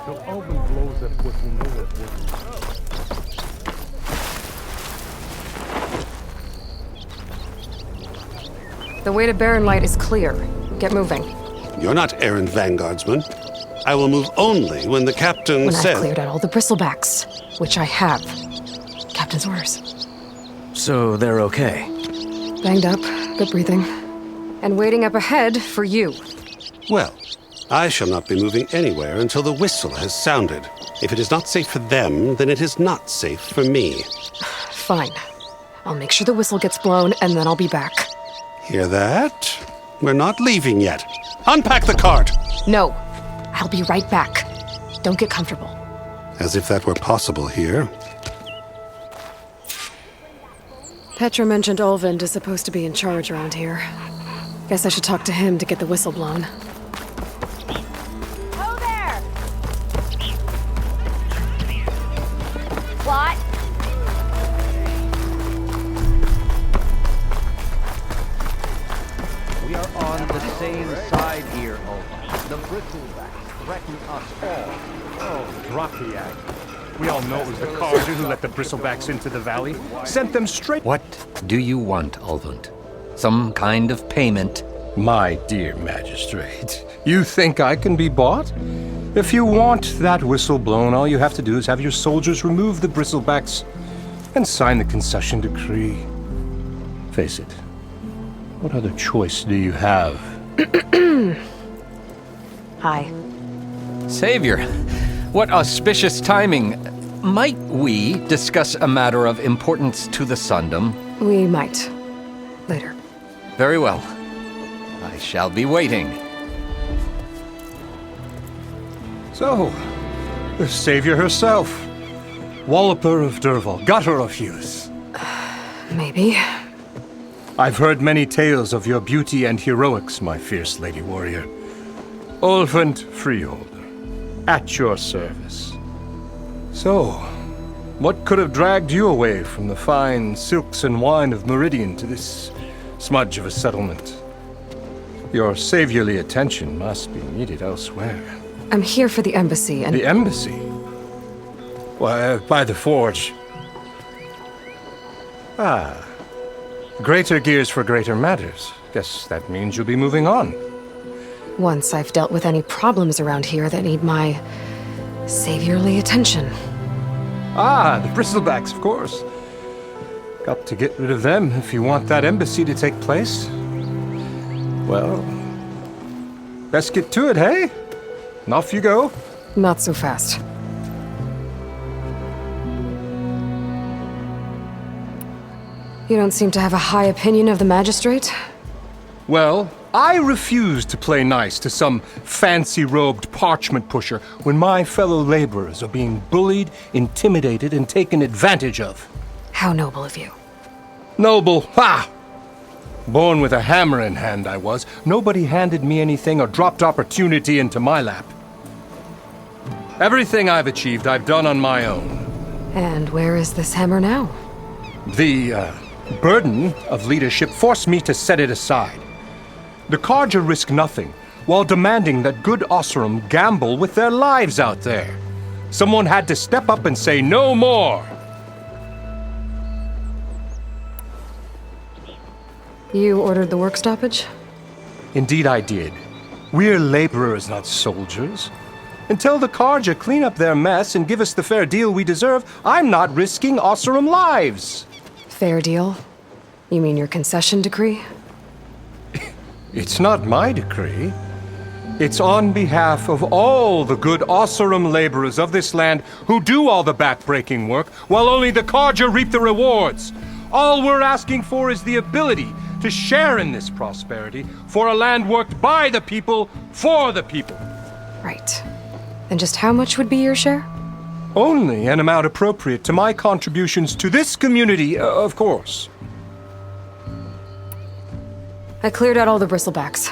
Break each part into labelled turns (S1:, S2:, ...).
S1: Till Alvin blows that whistle, no one will.
S2: The way to Barren Light is clear. Get moving.
S3: You're not errand vanguardsman. I will move only when the captain
S2: When
S3: says...
S2: I've cleared out all the bristlebacks, which I have. Captain's orders.
S4: So they're okay?
S2: Banged up, but breathing. And waiting up ahead for you.
S3: Well, I shall not be moving anywhere until the whistle has sounded. If it is not safe for them, then it is not safe for me.
S2: Fine. I'll make sure the whistle gets blown, and then I'll be back.
S3: Hear that? We're not leaving yet. Unpack the cart!
S2: No. I'll be right back. Don't get comfortable.
S3: As if that were possible here.
S2: Petra mentioned Olvind is supposed to be in charge around here. Guess I should talk to him to get the whistle blown.
S5: Ho there! What?
S6: We are on the same side here, Aloy. The bristlebacks threaten us all.
S1: Oh, drop the act. We all know it was the Carja who let the bristlebacks into the valley. Sent them straight...
S7: What do you want, Alvund? Some kind of payment?
S8: My dear magistrate, you think I can be bought? If you want that whistle blown, all you have to do is have your soldiers remove the bristlebacks and sign the concession decree. Face it, what other choice do you have?
S2: Hi.
S7: Savior, what auspicious timing. Might we discuss a matter of importance to the Sundom?
S2: We might. Later.
S7: Very well. I shall be waiting.
S8: So, the savior herself, Walloper of Derval, gutter of youth.
S2: Maybe.
S8: I've heard many tales of your beauty and heroics, my fierce lady warrior. Olfant Freeholder, at your service. So, what could have dragged you away from the fine silks and wine of Meridian to this smudge of a settlement? Your saviorly attention must be needed elsewhere.
S2: I'm here for the embassy and...
S8: The embassy? Why, by the forge. Ah. Greater gears for greater matters. Guess that means you'll be moving on.
S2: Once I've dealt with any problems around here that need my saviorly attention.
S8: Ah, the bristlebacks, of course. Got to get rid of them if you want that embassy to take place. Well, best get to it, hey? And off you go.
S2: Not so fast. You don't seem to have a high opinion of the magistrate?
S8: Well, I refuse to play nice to some fancy-robed parchment pusher when my fellow laborers are being bullied, intimidated, and taken advantage of.
S2: How noble of you.
S8: Noble, ha! Born with a hammer in hand, I was. Nobody handed me anything or dropped opportunity into my lap. Everything I've achieved, I've done on my own.
S2: And where is this hammer now?
S8: The, burden of leadership forced me to set it aside. The Carja risk nothing, while demanding that good Osseram gamble with their lives out there. Someone had to step up and say no more.
S2: You ordered the work stoppage?
S8: Indeed I did. We're laborers, not soldiers. Until the Carja clean up their mess and give us the fair deal we deserve, I'm not risking Osseram lives.
S2: Fair deal? You mean your concession decree?
S8: It's not my decree. It's on behalf of all the good Osseram laborers of this land who do all the back-breaking work, while only the Carja reap the rewards. All we're asking for is the ability to share in this prosperity for a land worked by the people, for the people.
S2: Right. Then just how much would be your share?
S8: Only an amount appropriate to my contributions to this community, of course.
S2: I cleared out all the bristlebacks.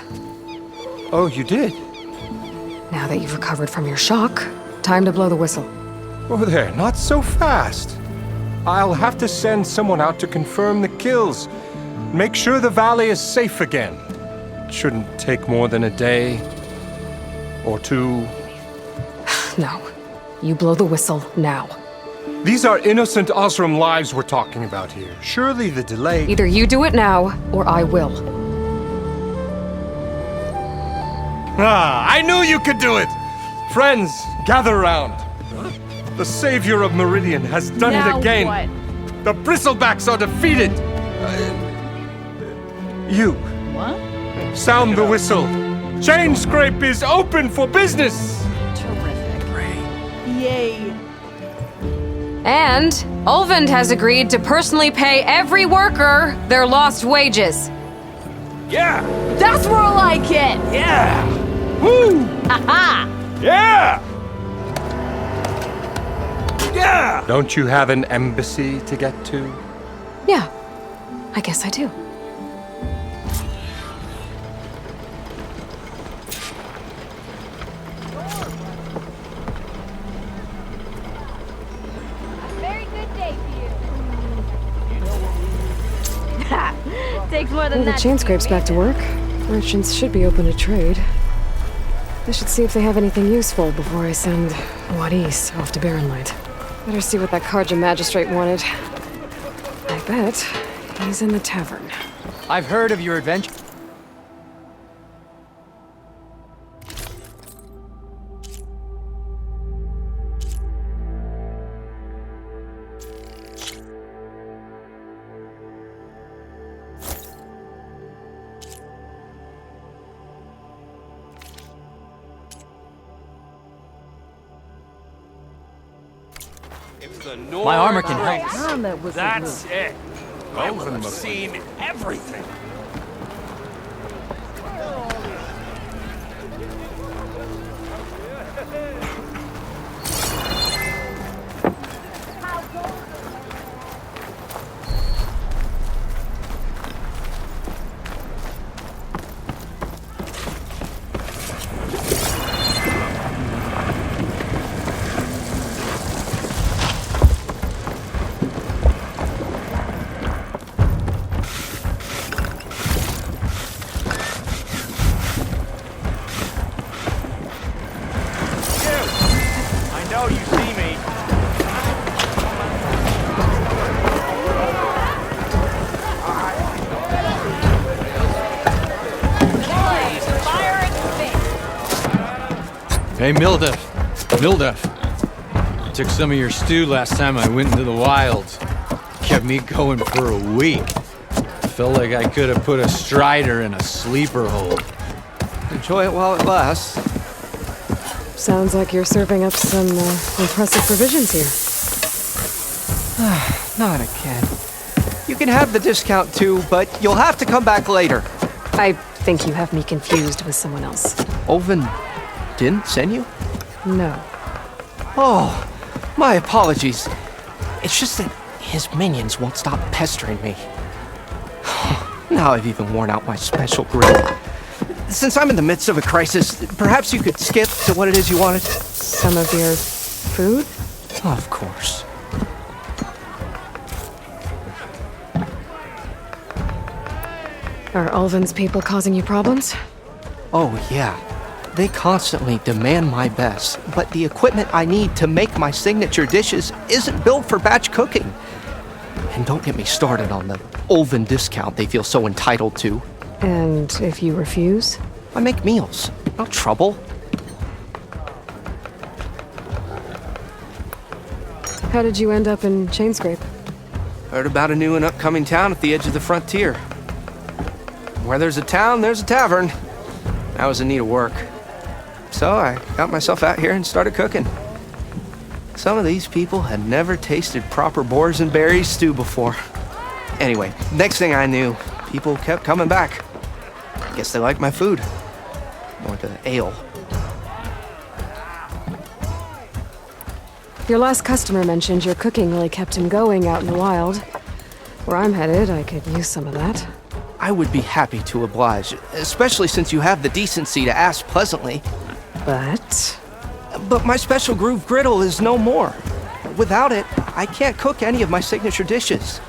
S8: Oh, you did?
S2: Now that you've recovered from your shock, time to blow the whistle.
S8: Oh, there, not so fast. I'll have to send someone out to confirm the kills. Make sure the valley is safe again. It shouldn't take more than a day or two.
S2: No. You blow the whistle now.
S8: These are innocent Osram lives we're talking about here. Surely the delay...
S2: Either you do it now, or I will.
S8: Ah, I knew you could do it! Friends, gather round. The savior of Meridian has done it again.
S5: What?
S8: The bristlebacks are defeated. You,
S5: What?
S8: sound the whistle. Chain Scrape is open for business.
S5: Terrific. Yay.
S2: And Ulvund has agreed to personally pay every worker their lost wages.
S8: Yeah!
S5: That's more like it.
S8: Yeah! Woo!
S5: Haha.
S8: Yeah! Yeah! Don't you have an embassy to get to?
S2: Yeah, I guess I do.
S9: Very good day for you. Takes more than
S2: Well, the
S9: that.
S2: chain scrape's back to work. Merchants should be open to trade. I should see if they have anything useful before I send Wadis off to Barrenlight. Better see what that Karja magistrate wanted. I bet he's in the tavern.
S6: I've heard of your adventure. My armor can help.
S1: That's it. Elven must have seen everything.
S10: Hey, Mildef. Took some of your stew last time I went into the wilds. Kept me going for a week. Felt like I could have put a strider in a sleeper hole.
S7: Enjoy it while it lasts.
S2: Sounds like you're serving up some impressive provisions here.
S7: Not again. You can have the discount too, but you'll have to come back later.
S2: I think you have me confused with someone else.
S7: Olvin didn't send you?
S2: No.
S7: Oh, my apologies. It's just that his minions won't stop pestering me. Now I've even worn out my special grill. Since I'm in the midst of a crisis, perhaps you could skip to what it is you wanted?
S2: Some of your food?
S7: Of course.
S2: Are Ulvin's people causing you problems?
S7: Oh, yeah. They constantly demand my best, but the equipment I need to make my signature dishes isn't built for batch cooking. And don't get me started on the Ulvin discount they feel so entitled to.
S2: And if you refuse?
S7: I make meals. No trouble.
S2: How did you end up in Chainscrape?
S7: Heard about a new and upcoming town at the edge of the frontier. Where there's a town, there's a tavern. I was in need of work. So I got myself out here and started cooking. Some of these people had never tasted proper boars and berries stew before. Anyway, next thing I knew, people kept coming back. Guess they liked my food. Or the ale.
S2: Your last customer mentioned your cooking really kept him going out in the wild. Where I'm headed, I could use some of that.
S7: I would be happy to oblige, especially since you have the decency to ask pleasantly. But my special groove griddle is no more. Without it, I can't cook any of my signature dishes.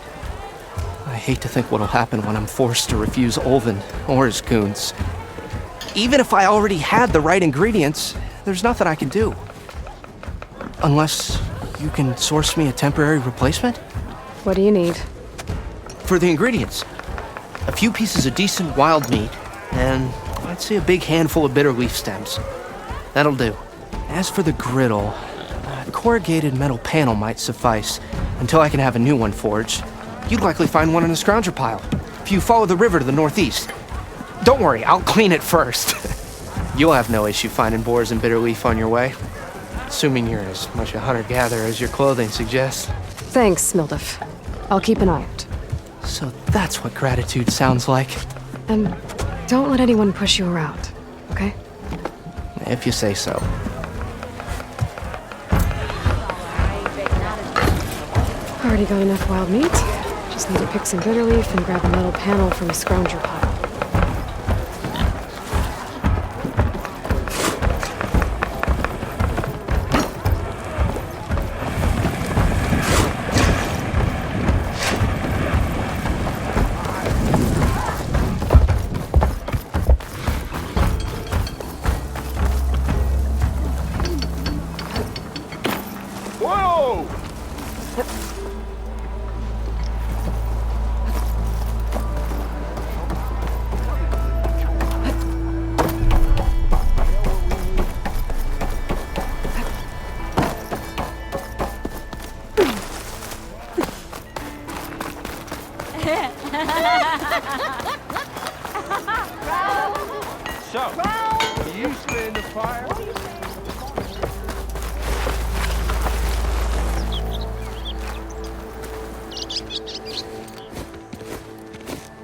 S7: I hate to think what'll happen when I'm forced to refuse Ulvin or his goons. Even if I already had the right ingredients, there's nothing I can do. Unless you can source me a temporary replacement?
S2: What do you need?
S7: For the ingredients, a few pieces of decent wild meat, and I'd say a big handful of bitter leaf stems. That'll do. As for the griddle, a corrugated metal panel might suffice until I can have a new one forged. You'd likely find one in a scrounger pile if you follow the river to the northeast. Don't worry, I'll clean it first. You'll have no issue finding boars and bitter leaf on your way, assuming you're as much a hunter-gatherer as your clothing suggests.
S2: Thanks, Mildef. I'll keep an eye out.
S7: So that's what gratitude sounds like.
S2: And don't let anyone push you around, okay?
S7: If you say so.
S2: Already got enough wild meat. Just need to pick some bitter leaf and grab a metal panel from a scrounger pile.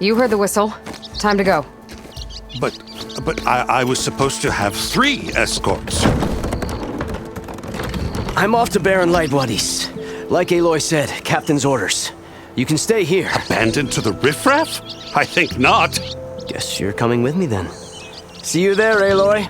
S2: You heard the whistle. Time to go.
S3: But I was supposed to have 3 escorts.
S4: I'm off to Barren Light Wadis. Like Aloy said, Captain's orders. You can stay here.
S3: Abandoned to the riffraff? I think not.
S4: Guess you're coming with me then. See you there, Aloy.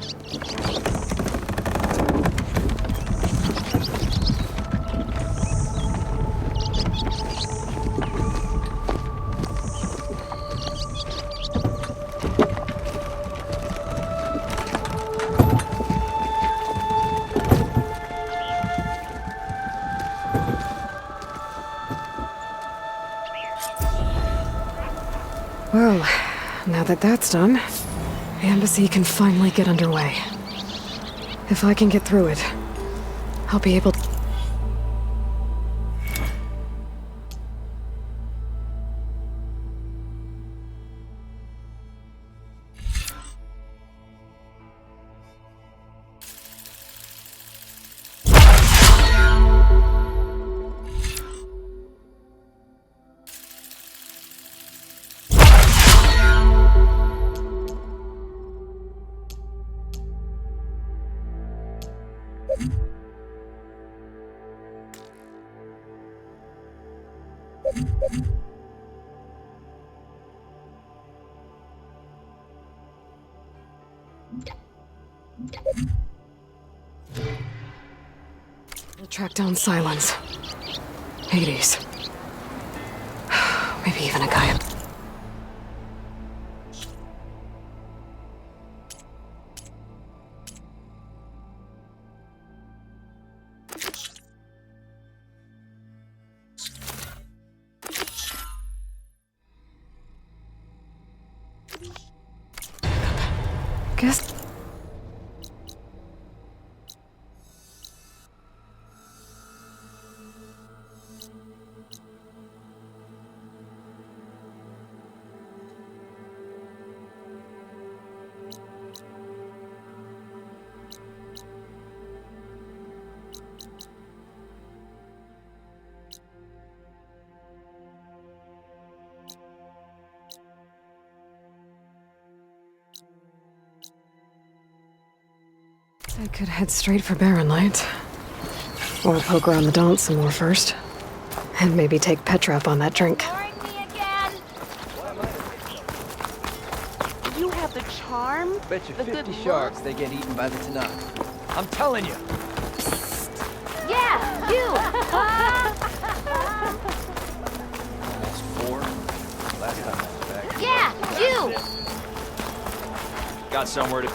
S2: Well, now that that's done, the embassy can finally get underway. If I can get through it, I'll be able to... Track down Silence. Hades. Maybe even a guy. Guess. I could head straight for Barren Light. Or poke around the dance some more first. And maybe take Petra up on that drink.
S5: Ignoring me again? You have the charm?
S6: Bet you
S5: The
S6: 50
S5: good
S6: sharks
S5: look?
S6: they get eaten by the Tanakh. I'm telling you.
S5: Yeah, you!
S6: That's 4. Last time I was back.
S5: Yeah, you!
S6: Got somewhere to...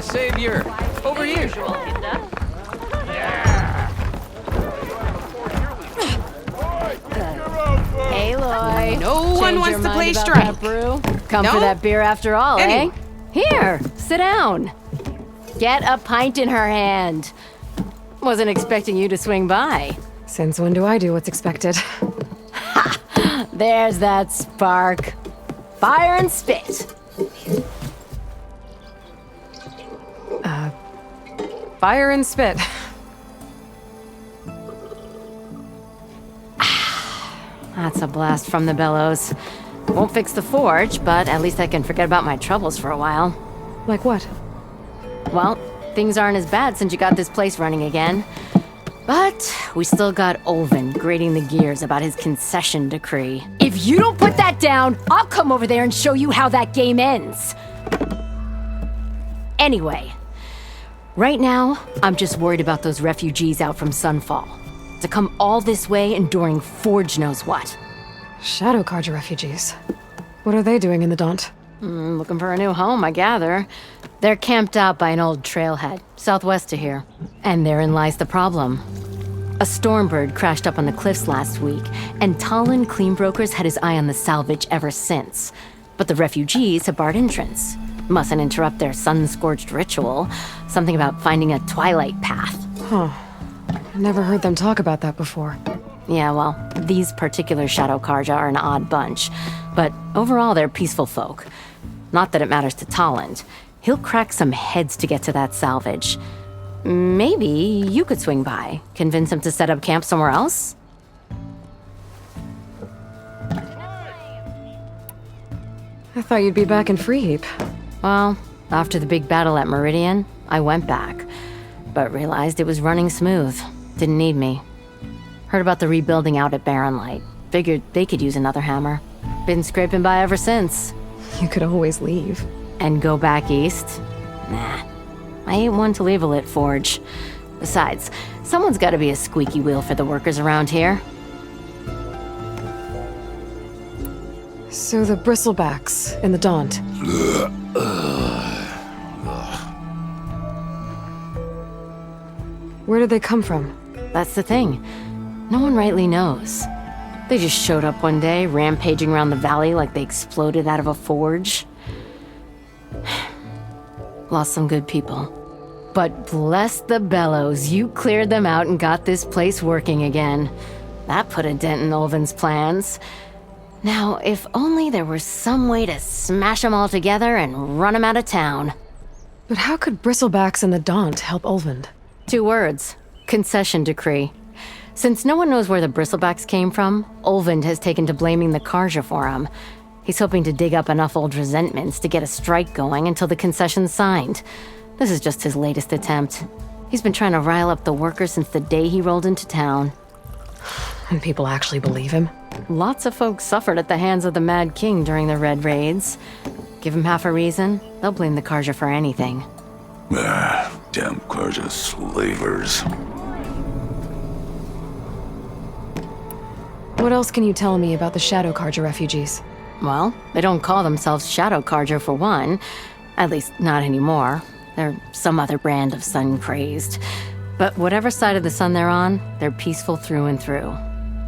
S7: savior. Over here.
S2: Aloy.
S11: No one wants to play strike.
S2: Come for that beer after all, eh? Here, sit down. Get a pint in her hand. Wasn't expecting you to swing by.
S12: Since when do I do what's expected?
S2: Ha! There's that spark. Fire and spit.
S12: Fire and spit.
S2: That's a blast from the bellows. Won't fix the forge, but at least I can forget about my troubles for a while.
S12: Like what?
S2: Well, things aren't as bad since you got this place running again. But we still got Olvin grating the gears about his concession decree. If you don't put that down, I'll come over there and show you how that game ends. Anyway, right now, I'm just worried about those refugees out from Sunfall. To come all this way enduring Forge knows what.
S12: Shadow Carja refugees. What are they doing in the Daunt?
S2: Looking for a new home, I gather. They're camped out by an old trailhead, southwest of here. And therein lies the problem. A stormbird crashed up on the cliffs last week, and Talon Cleanbrokers had his eye on the salvage ever since. But the refugees have barred entrance. Mustn't interrupt their sun-scorched ritual. Something about finding a twilight path.
S12: Huh. Never heard them talk about that before.
S2: Yeah, well, these particular Shadow Carja are an odd bunch. But overall, they're peaceful folk. Not that it matters to Talon. He'll crack some heads to get to that salvage. Maybe you could swing by, convince him to set up camp somewhere else?
S12: I thought you'd be back in Freeheap.
S2: Well, after the big battle at Meridian, I went back. But realized it was running smooth. Didn't need me. Heard about the rebuilding out at Barren Light. Figured they could use another hammer. Been scraping by ever since.
S12: You could always leave.
S2: And go back east? Nah. I ain't one to leave a lit forge. Besides, someone's gotta be a squeaky wheel for the workers around here.
S12: So the bristlebacks in the Daunt. Where did they come from?
S2: That's the thing. No one rightly knows. They just showed up one day, rampaging around the valley like they exploded out of a forge. Lost some good people. But bless the bellows, you cleared them out and got this place working again. That put a dent in Olvin's plans. Now, if only there were some way to smash them all together and run them out of town.
S12: But how could bristlebacks in the Daunt help Olvind?
S2: 2 words. Concession decree. Since no one knows where the bristlebacks came from, Olvind has taken to blaming the Carja for them. He's hoping to dig up enough old resentments to get a strike going until the concession's signed. This is just his latest attempt. He's been trying to rile up the workers since the day he rolled into town.
S12: And people actually believe him?
S2: Lots of folks suffered at the hands of the Mad King during the Red Raids. Give him half a reason, they'll blame the Carja for anything.
S13: Damn Carja slavers.
S12: What else can you tell me about the Shadow Carja refugees?
S2: Well, they don't call themselves Shadow Carja for one. At least, not anymore. They're some other brand of sun-crazed. But whatever side of the sun they're on, they're peaceful through and through.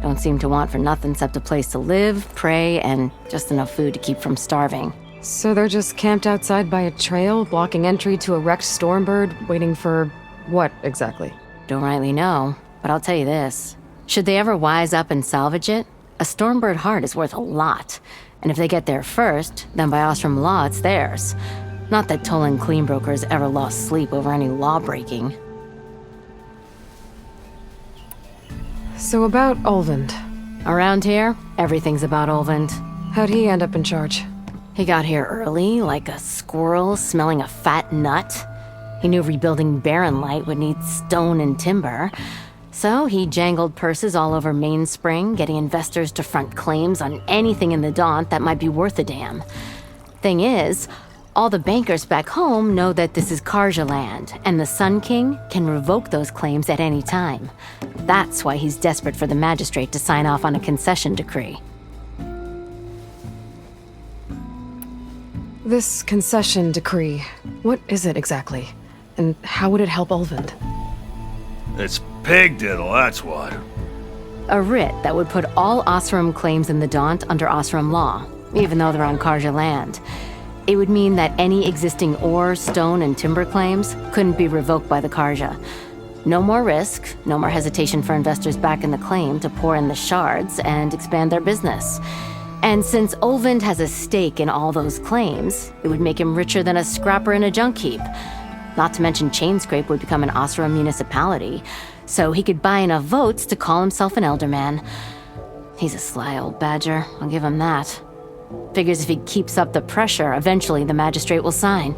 S2: Don't seem to want for nothing except a place to live, pray, and just enough food to keep from starving.
S12: So they're just camped outside by a trail, blocking entry to a wrecked stormbird, waiting for what exactly?
S2: Don't rightly know, but I'll tell you this. Should they ever wise up and salvage it, a stormbird heart is worth a lot. And if they get there first, then by Ostrom law, it's theirs. Not that Tolan Cleanbrokers ever lost sleep over any law breaking.
S12: So about Olvind.
S2: Around here, everything's about Olvind.
S12: How'd he end up in charge?
S2: He got here early, like a squirrel smelling a fat nut. He knew rebuilding Barren Light would need stone and timber. So he jangled purses all over Mainspring, getting investors to front claims on anything in the Daunt that might be worth a damn. Thing is, all the bankers back home know that this is Carja land, and the Sun King can revoke those claims at any time. That's why he's desperate for the magistrate to sign off on a concession decree. This concession decree, what is it exactly? And how would it help Ulvund?
S13: It's pig diddle, that's what.
S12: A writ that would put all Osram claims in the Daunt under Osram law, even though they're on Karja land. It would mean that any existing ore, stone, and timber claims couldn't be revoked by the Karja. No more risk, no more hesitation for investors back in the claim to pour in the shards and expand their business. And since Ulvund has a stake in all those claims, it would make him richer than a scrapper in a junk heap. Not to mention Chainscrape would become an Osram municipality, so he could buy enough votes to call himself an elderman. He's a sly old badger, I'll give him that. Figures if he keeps up the pressure, eventually the magistrate will sign.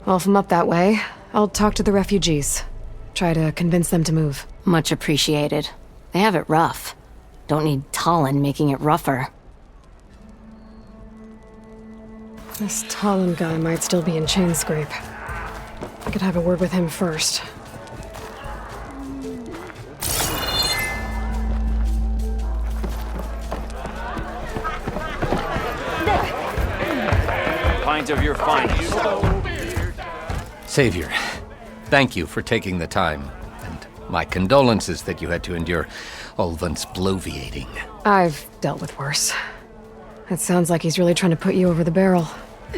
S2: Well, if I'm up that way, I'll talk to the refugees. Try to convince them to move.
S12: Much appreciated. They have it rough. Don't need Talon making it rougher.
S2: This Talon guy might still be in Chainscrape. I could have a word with him first.
S6: Pint of your finest.
S14: Savior, thank you for taking the time, and my condolences that you had to endure Ulvund's bloviating.
S2: I've dealt with worse. It sounds like he's really trying to put you over the barrel.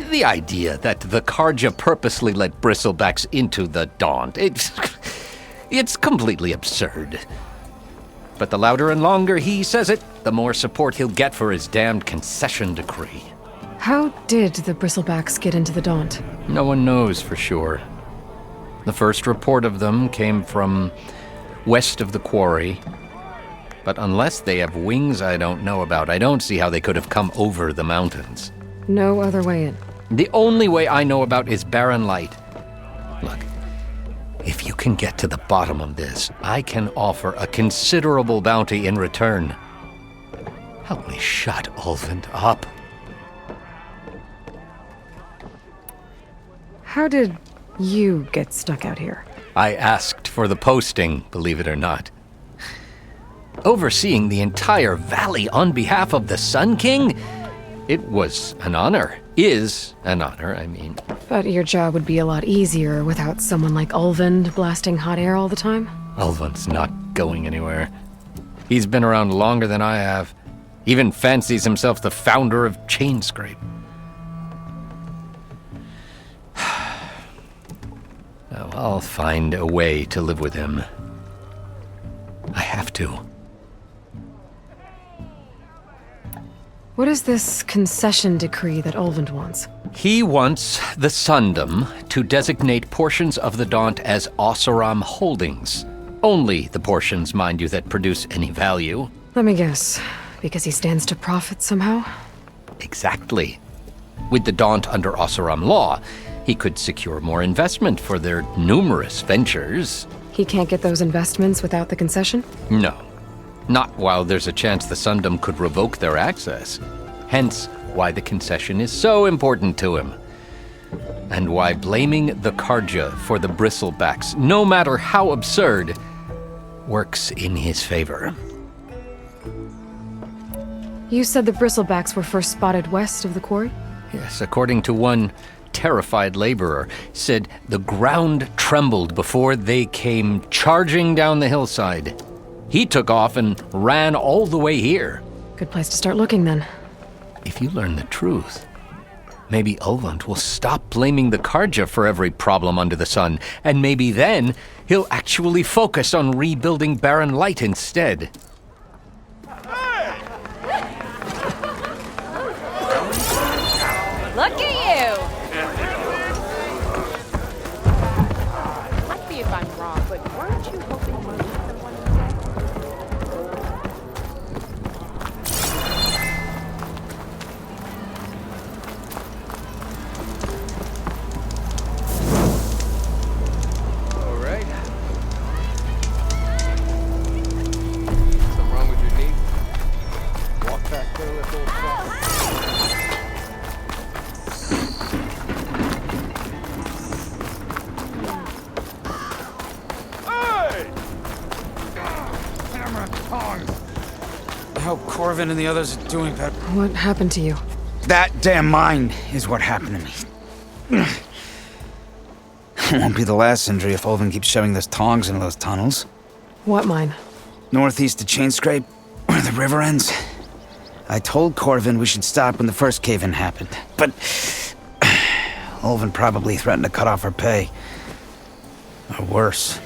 S14: The idea that the Karja purposely let bristlebacks into the Daunt, it's completely absurd. But the louder and longer he says it, the more support he'll get for his damned concession decree.
S2: How did the bristlebacks get into the Daunt?
S14: No one knows for sure. The first report of them came from west of the quarry. But unless they have wings I don't know about, I don't see how they could have come over the mountains.
S2: No other way in.
S14: The only way I know about is barren light. Look, if you can get to the bottom of this, I can offer a considerable bounty in return. Help me shut Ulvund up.
S2: How did you get stuck out here?
S14: I asked for the posting, believe it or not. Overseeing the entire valley on behalf of the Sun King? It was an honor. Is an honor, I mean.
S2: But your job would be a lot easier without someone like Ulvund blasting hot air all the time?
S14: Ulvund's not going anywhere. He's been around longer than I have. Even fancies himself the founder of Chainscrape. Now, I'll find a way to live with him. I have to.
S2: What is this concession decree that Ulvund wants?
S14: He wants the Sundom to designate portions of the Daunt as Oseram holdings. Only the portions, mind you, that produce any value.
S2: Let me guess. Because he stands to profit somehow?
S14: Exactly. With the Daunt under Oseram law, he could secure more investment for their numerous ventures.
S2: He can't get those investments without the concession?
S14: No. Not while there's a chance the Sundom could revoke their access. Hence, why the concession is so important to him. And why blaming the Karja for the bristlebacks, no matter how absurd, works in his favor.
S2: You said the bristlebacks were first spotted west of the quarry?
S14: Yes, according to one terrified laborer, said the ground trembled before they came charging down the hillside. He took off and ran all the way here.
S2: Good place to start looking, then.
S14: If you learn the truth, maybe Ulvund will stop blaming the Karja for every problem under the sun, and maybe then he'll actually focus on rebuilding Barren Light instead.
S9: Look at you! Might be if I'm wrong, but weren't you hoping to meet someone
S15: hope Corvin and the others are doing better.
S2: What happened to you?
S15: That damn mine is what happened to me. It won't be the last injury if Olvin keeps shoving those tongs into those tunnels.
S2: What mine?
S15: Northeast of Chainscrape, where the river ends. I told Corvin we should stop when the first cave-in happened, but Olvin probably threatened to cut off our pay. Or worse.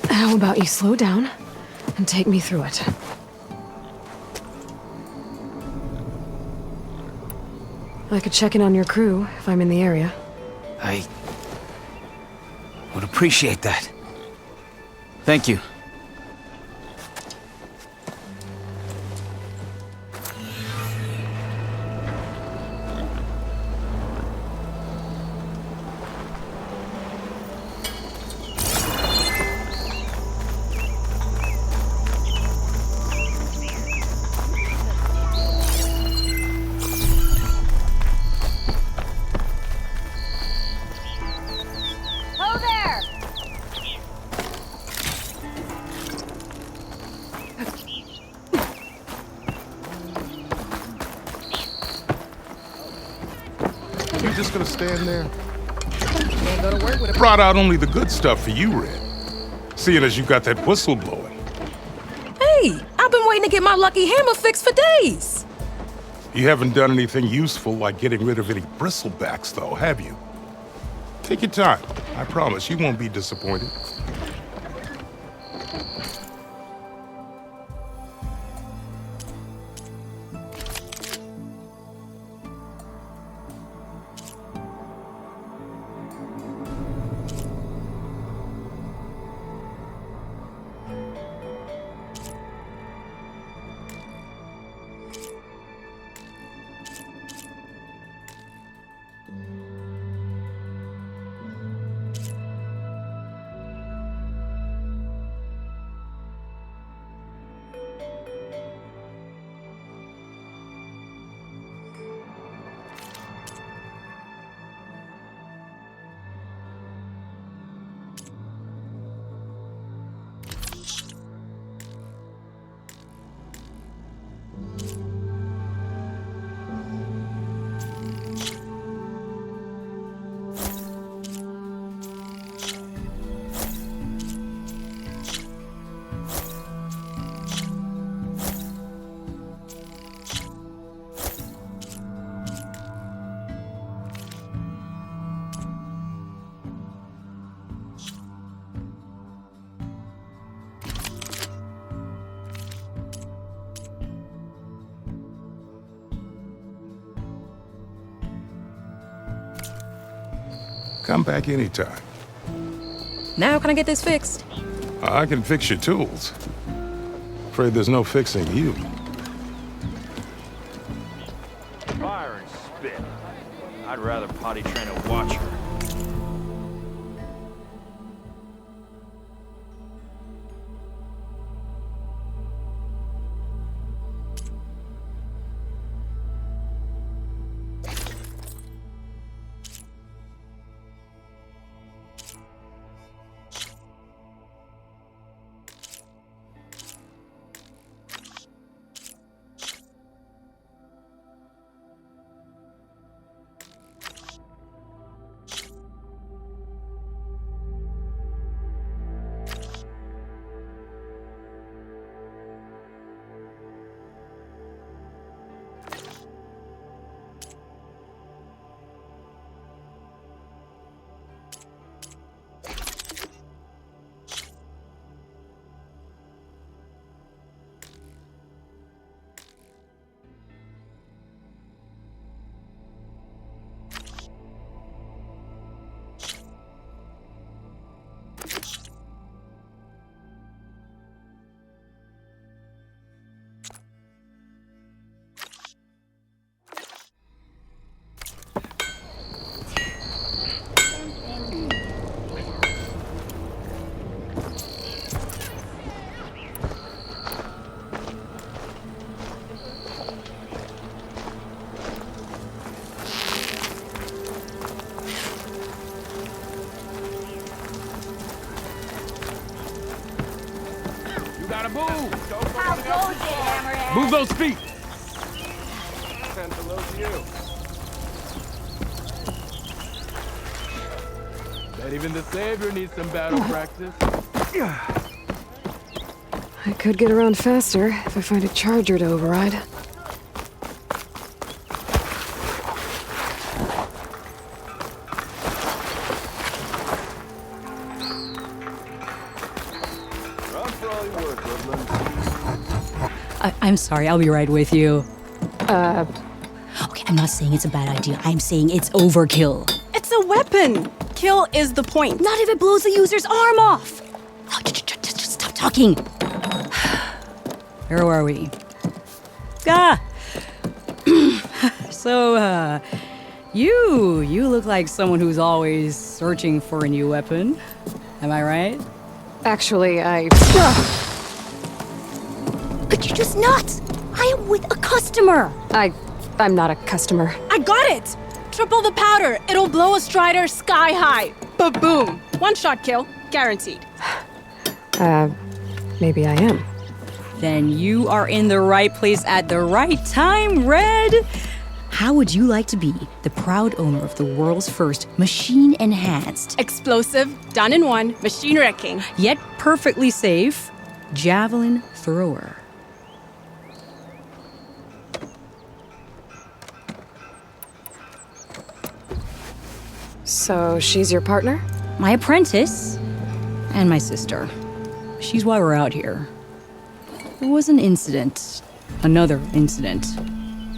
S2: How about you slow down and take me through it? I could check in on your crew if I'm in the area.
S15: I would appreciate that. Thank you.
S5: Ho there!
S16: You just gonna stand there? Brought out only the good stuff for you, Red. Seeing as you got that whistle blowing.
S11: Hey, I've been waiting to get my lucky hammer fixed for days.
S16: You haven't done anything useful like getting rid of any bristlebacks, though, have you? Take your time. I promise you won't be disappointed. Come back anytime.
S11: Now can I get this fixed?
S16: I can fix your tools. Afraid there's no fixing you.
S6: Fire and spit. I'd rather potty train a watcher.
S17: Gotta move!
S5: I'll go there, Hammerhead.
S17: Move those feet! Bet even the Savior needs some battle practice.
S2: I could get around faster if I find a charger to override.
S18: I'm sorry, I'll be right with you.
S11: Okay, I'm not saying it's a bad idea. I'm saying it's overkill.
S19: It's a weapon. Kill is the point.
S11: Not if it blows the user's arm off. Oh, just stop talking.
S18: Where were we? So, you look like someone who's always searching for a new weapon. Am I right?
S2: Actually,
S11: Could you just not? I am with a customer.
S2: I'm not a customer.
S19: I got it. Triple the powder. It'll blow a Strider sky high. Ba-boom. One-shot kill. Guaranteed.
S2: Maybe I am.
S18: Then you are in the right place at the right time, Red. How would you like to be the proud owner of the world's first machine-enhanced,
S19: explosive, done in one, machine wrecking,
S18: yet perfectly safe, javelin thrower?
S2: So she's your partner?
S18: My apprentice and my sister. She's why we're out here. There was an incident. Another incident.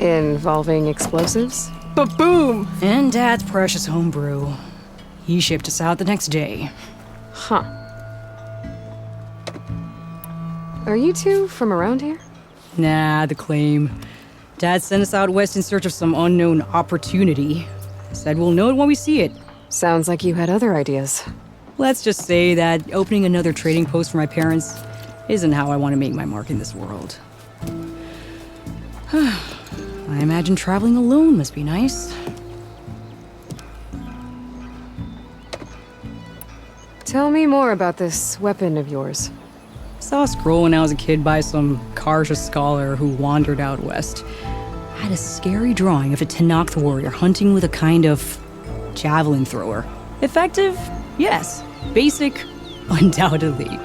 S2: Involving explosives?
S19: Ba-boom!
S18: And Dad's precious homebrew. He shipped us out the next day.
S2: Huh. Are you two from around here?
S18: Nah, the claim. Dad sent us out west in search of some unknown opportunity. Said we'll know it when we see it.
S2: Sounds like you had other ideas.
S18: Let's just say that opening another trading post for my parents isn't how I want to make my mark in this world. I imagine traveling alone must be nice.
S2: Tell me more about this weapon of yours.
S18: Saw a scroll when I was a kid by some Karja scholar who wandered out west. Had a scary drawing of a Tenakth warrior hunting with a kind of javelin thrower. Effective? Yes. Basic? Undoubtedly.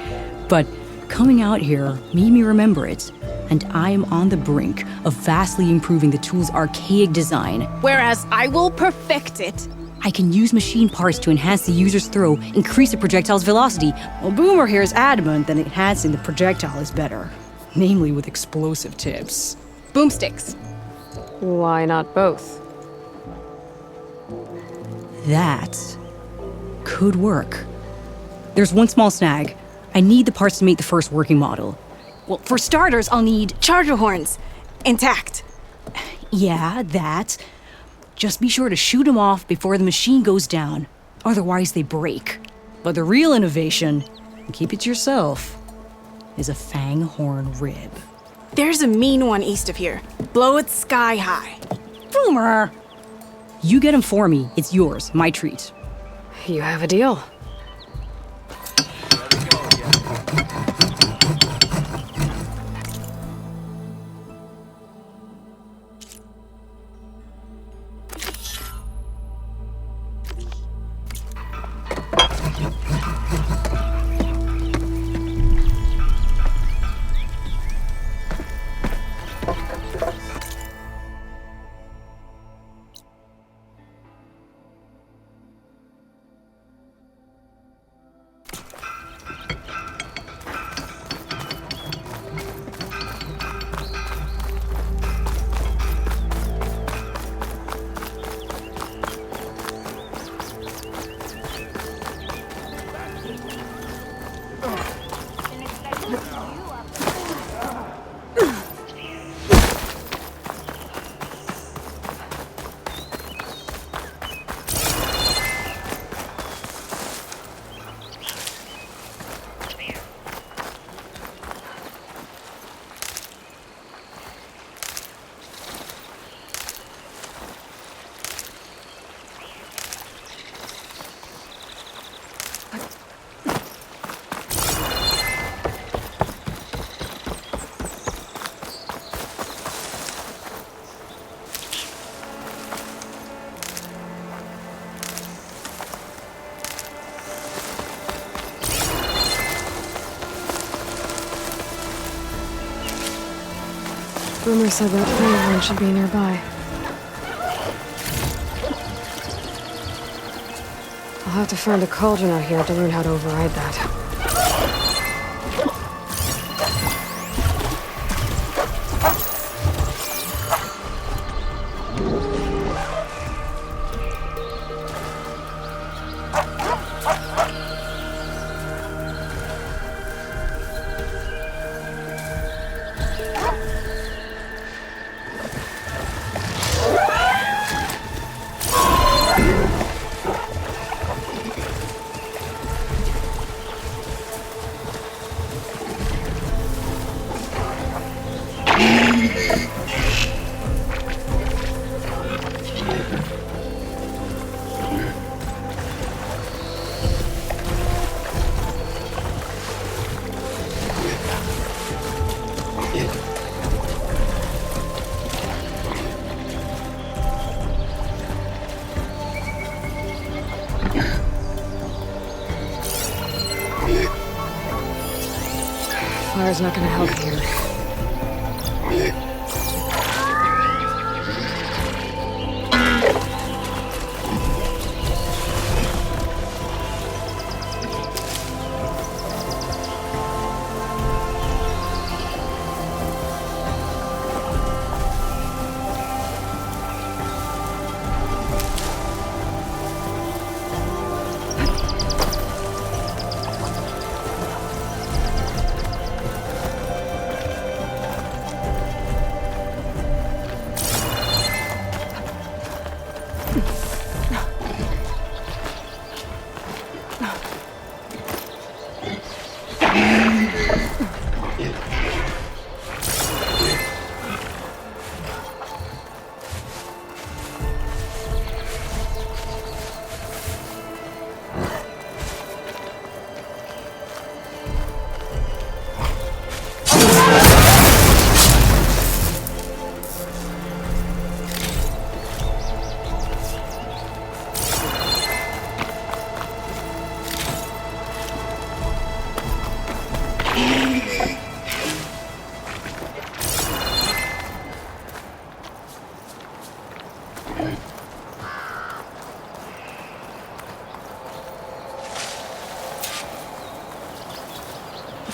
S18: But coming out here made me remember it, and I am on the brink of vastly improving the tool's archaic design.
S19: Whereas I will perfect it.
S18: I can use machine parts to enhance the user's throw, increase the projectile's velocity, while Boomer here is adamant that enhancing the projectile is better. Namely with explosive tips.
S19: Boomsticks.
S2: Why not both?
S18: That could work. There's one small snag. I need the parts to make the first working model.
S19: Well, for starters, I'll need charger horns. Intact.
S18: Yeah, that. Just be sure to shoot them off before the machine goes down. Otherwise, they break. But the real innovation, and keep it to yourself, is a fang horn rib.
S19: There's a mean one east of here. Blow it sky high.
S18: Boomer! You get him for me. It's yours. My treat.
S2: You have a deal. Rumor said that Fanghorn should be nearby. I'll have to find a cauldron out here to learn how to override that. Fire's not gonna help here.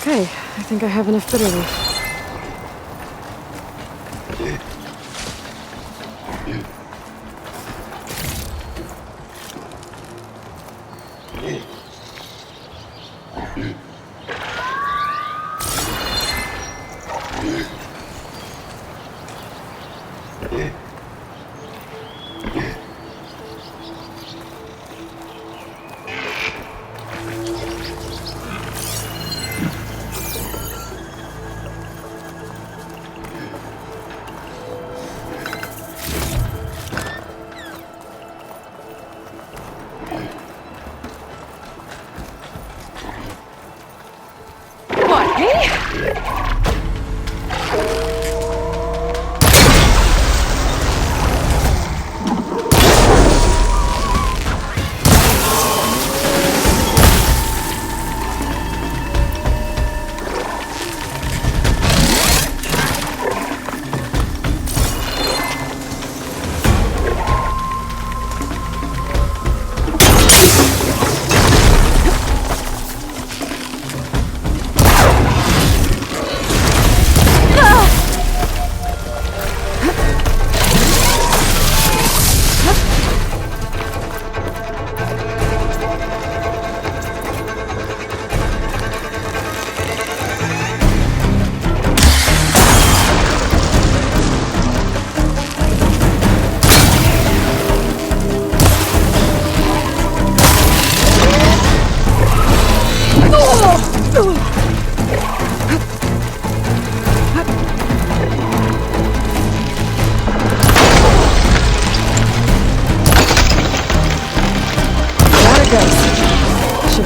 S2: Okay, I think I have enough bitter leaf.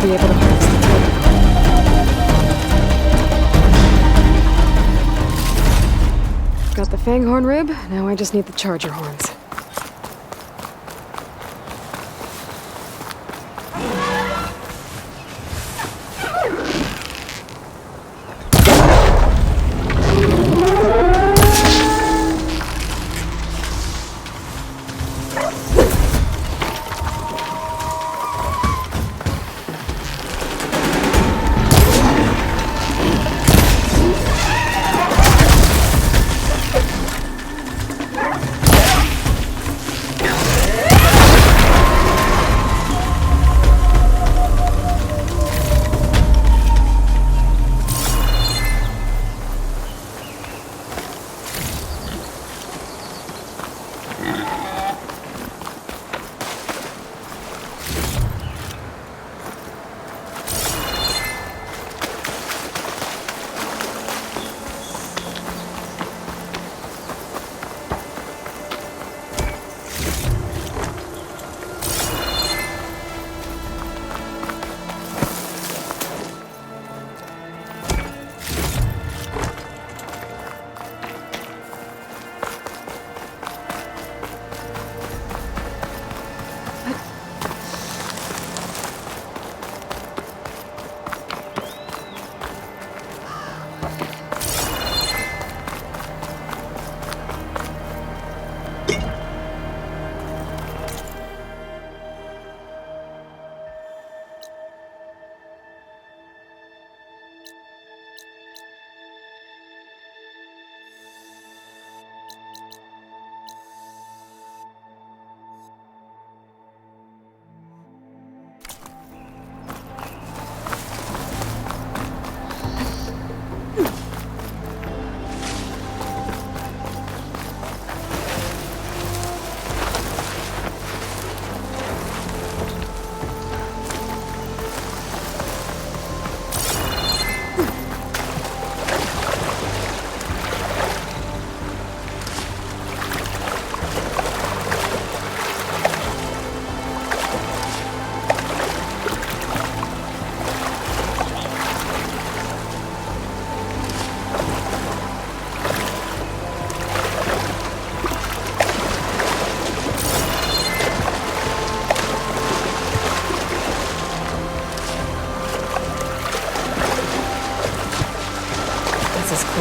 S2: Be able to harness the wood. Got the Fanghorn rib, now I just need the charger horns.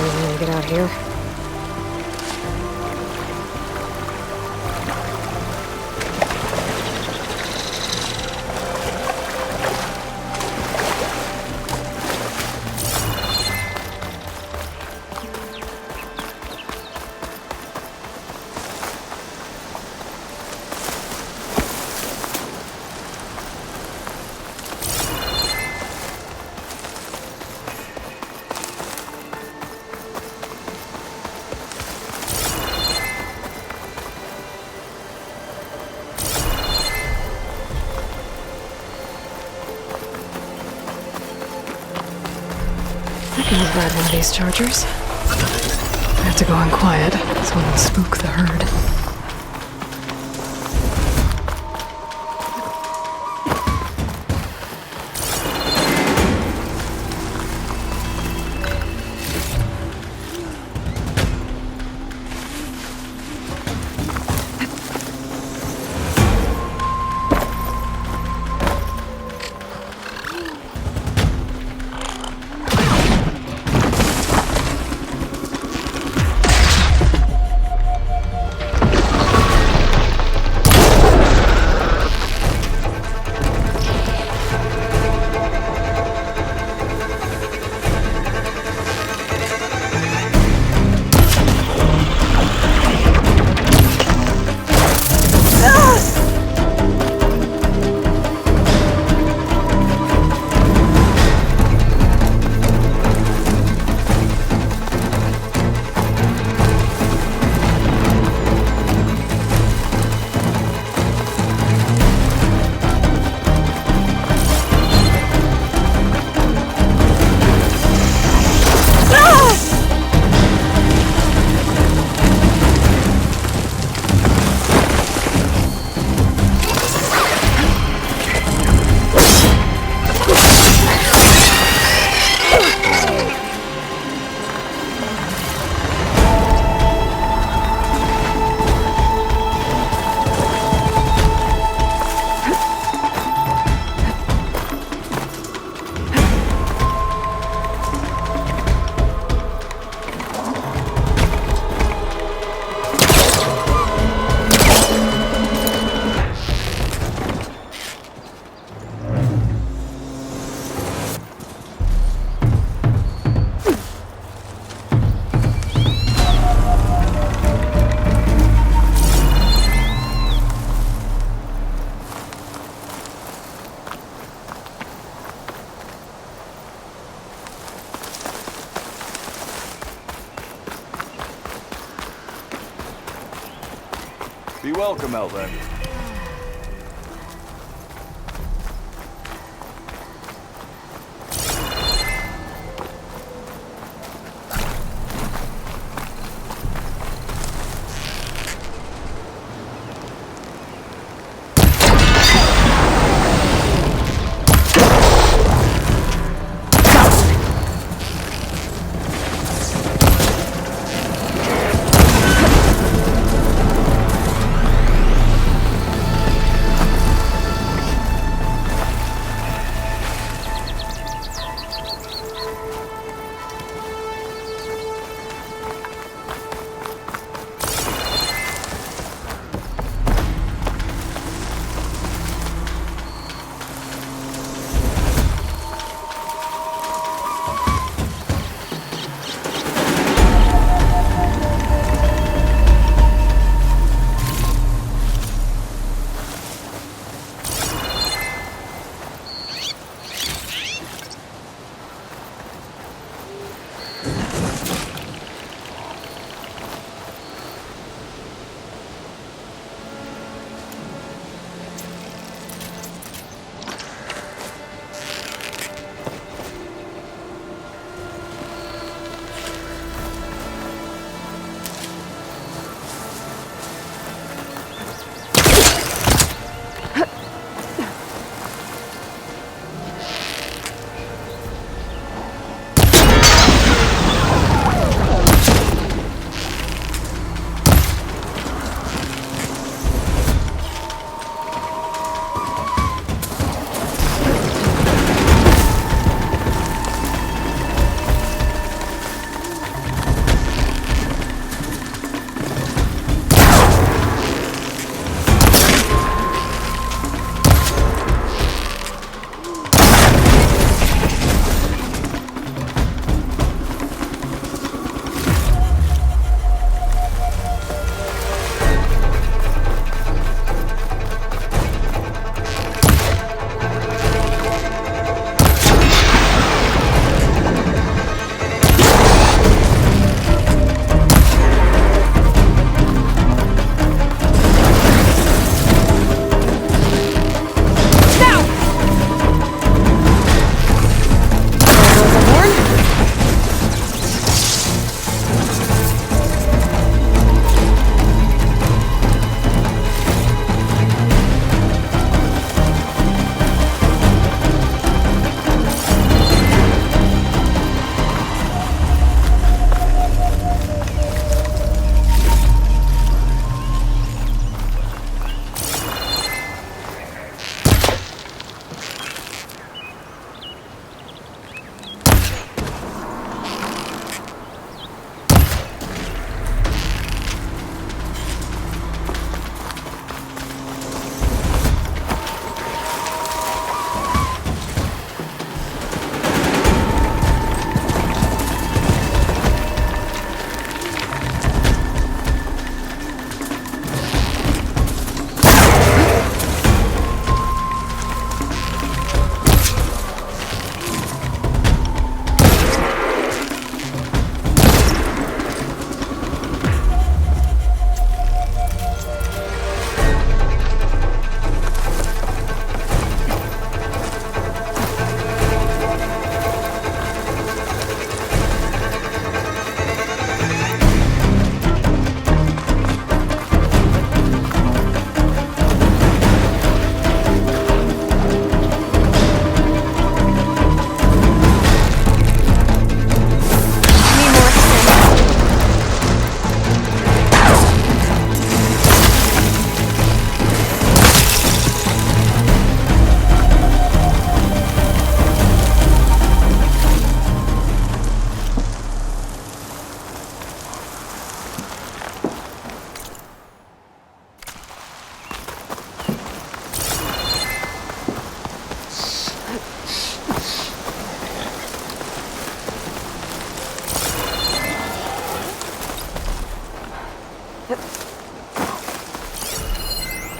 S2: better than to get out here. I can ride one of these chargers. I have to go in quiet, so I won't spook the herd.
S20: Be welcome, Outlander.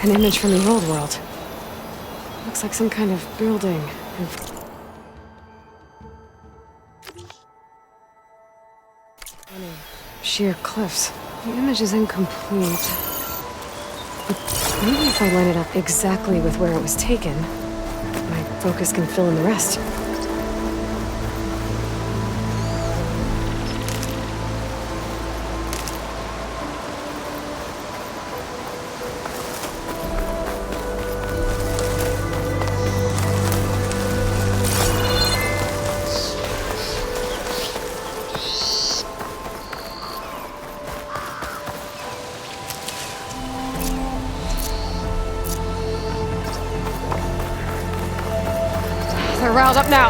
S2: An image from the old world. Looks like some kind of building. Sheer cliffs. The image is incomplete. But maybe if I line it up exactly with where it was taken, my focus can fill in the rest. They're riled up now.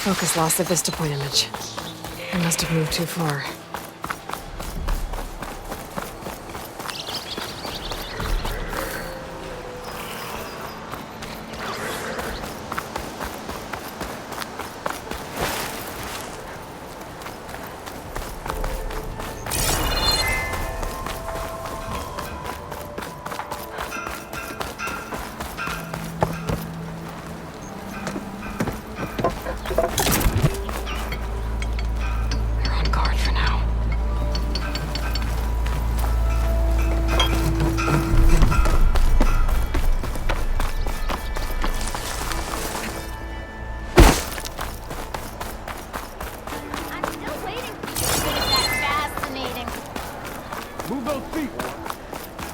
S2: Focus lost the vista point image. I must have moved too far.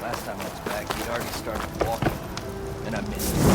S6: Last time I was back, he'd already started walking, and I missed him.